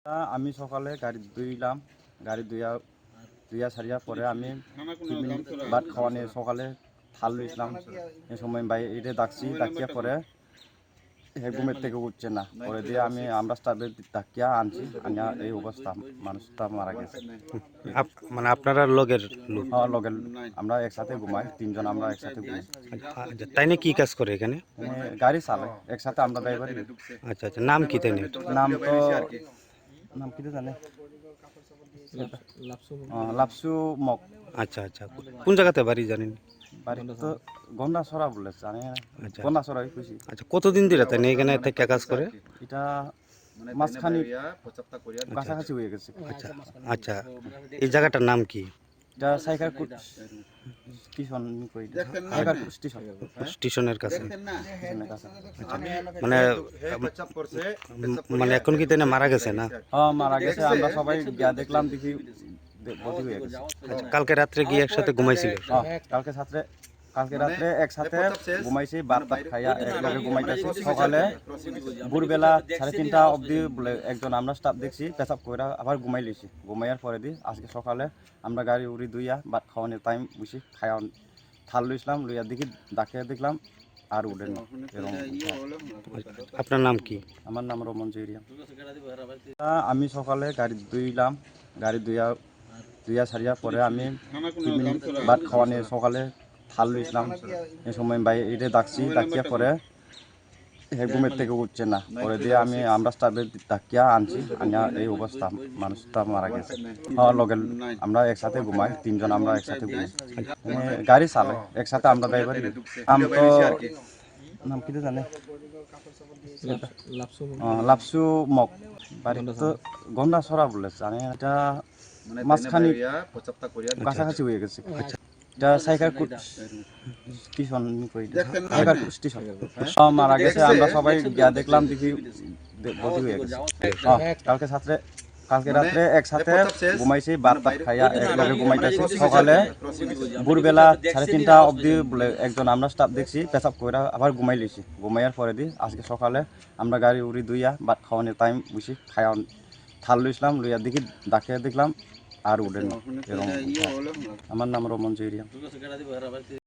আমি সকালে গাড়ি ধুইলাম, গাড়ি ধুইয়া সারিয়া পরে আমি টিফিন ভাত খাওয়া নিয়ে সকালে থাল লইছিলাম। এই সময় বাইরে ডাকিয়া পরে ঘুমের থেকে উঠছে না, পরে দিয়ে আমরা স্টাফে ডাকিয়া আনছি, আনিয়া এই অবস্থা, মানুষটা মারা গেছে। মানে আপনারা লগের লোক? লগের আমরা একসাথে ঘুমাই, তিনজন আমরা একসাথে ঘুমাই। আচ্ছা, তাই না কি কাজ করে এখানে? গাড়ি চালায় একসাথে, আমরা ড্রাইভার। আচ্ছা আচ্ছা, নাম কি তাই না? নাম কি জানে, লাপসু মক। আচ্ছা আচ্ছা, কোন জায়গাতে বাড়ি জানেন? বাড়ি তো গন্ডাছড়া বলে, জানি না। আচ্ছা গন্ডাছড়াই খুশি। আচ্ছা, কতদিন ধরে তাই না এখানে থেকে কাজ করে? এটা মাঝখানি কাছাকাছি হয়ে গেছে। আচ্ছা আচ্ছা, এই জায়গাটার নাম কি? এটা সাইকারকুট স্টেশন কই, সাইকারকুট স্টেশন, স্টেশনের কাছে। স্টেশনের কাছে। মানে মানে এখন কি তাই না মারা গেছে না? হ্যাঁ, মারা গেছে। আমরা সবাই গিয়া দেখলাম, দেখি বডি হয়ে গেছে। আচ্ছা, কালকে রাত্রে গিয়ে একসাথে ঘুমাইছিল? হ্যাঁ, কালকে রাত্রে একসাথে ঘুমাইছি, ভাত খাইয়া একলগে ঘুমাইতেছি। সকালে ভোরবেলা 3:30 অবধি বলে একজন আমরা স্টাফ দেখছি পেশাব কইরা আবার ঘুমাই লইছি। ঘুমাইয়ার পরে আজকে সকালে আমরা গাড়ি উড়ি ধুইয়া ভাত খাওয়ানোর টাইম বসি খাওয়া থাল লইছিলাম, লইয়া দেখলাম আর উঠেন। আপনার নাম কি? আমার নাম রমন জেরিয়া। আমি সকালে গাড়ি ধুইলাম, গাড়ি ধুইয়া সারিয়া পরে আমি টিফিন ভাত খাওয়া নিয়ে সকালে থাল লইছিলাম। এই সময় বাইরে ডাকিয়া পরে ঘুমের থেকে উঠছে না, পরে দিয়ে আমরা স্টাফে ডাকিয়া আনছি, আনিয়া এই অবস্থা, মানুষটা মারা গেছে। লগের আমরা একসাথে ঘুমাই, তিনজন আমরা একসাথে ঘুমাই। গাড়ি চালায় একসাথে, আমরা ড্রাইভার। নাম কি জানে, লাপসু মক। বাড়ি তো গন্ডাছড়া বলে, জানি না। এটা মাঝখানি কাছাকাছি হয়ে গেছে। এটা সাইকারকুট স্টেশন কই, সাইকারকুট স্টেশন। মারা গেছে। আমরা সবাই গিয়া দেখলাম, দেখি বডি হয়ে গেছে। কালকে রাত্রে একসাথে ঘুমাইছি, ভাত খাইয়া একলগে ঘুমাইতেছি। সকালে ভোরবেলা 3:30 অবধি বলে একজন আমরা স্টাফ দেখছি পেশাব কইরা আবার ঘুমাই লইছি। ঘুমাইয়ার পরে আজকে সকালে আমরা গাড়ি উড়ি ধুইয়া ভাত খাওয়ানোর টাইম বসি খাওয়া থাল লইছিলাম, লইয়া ডাকিয়া দেখলাম আর উঠেন। আমার নাম রমন জেরিয়া।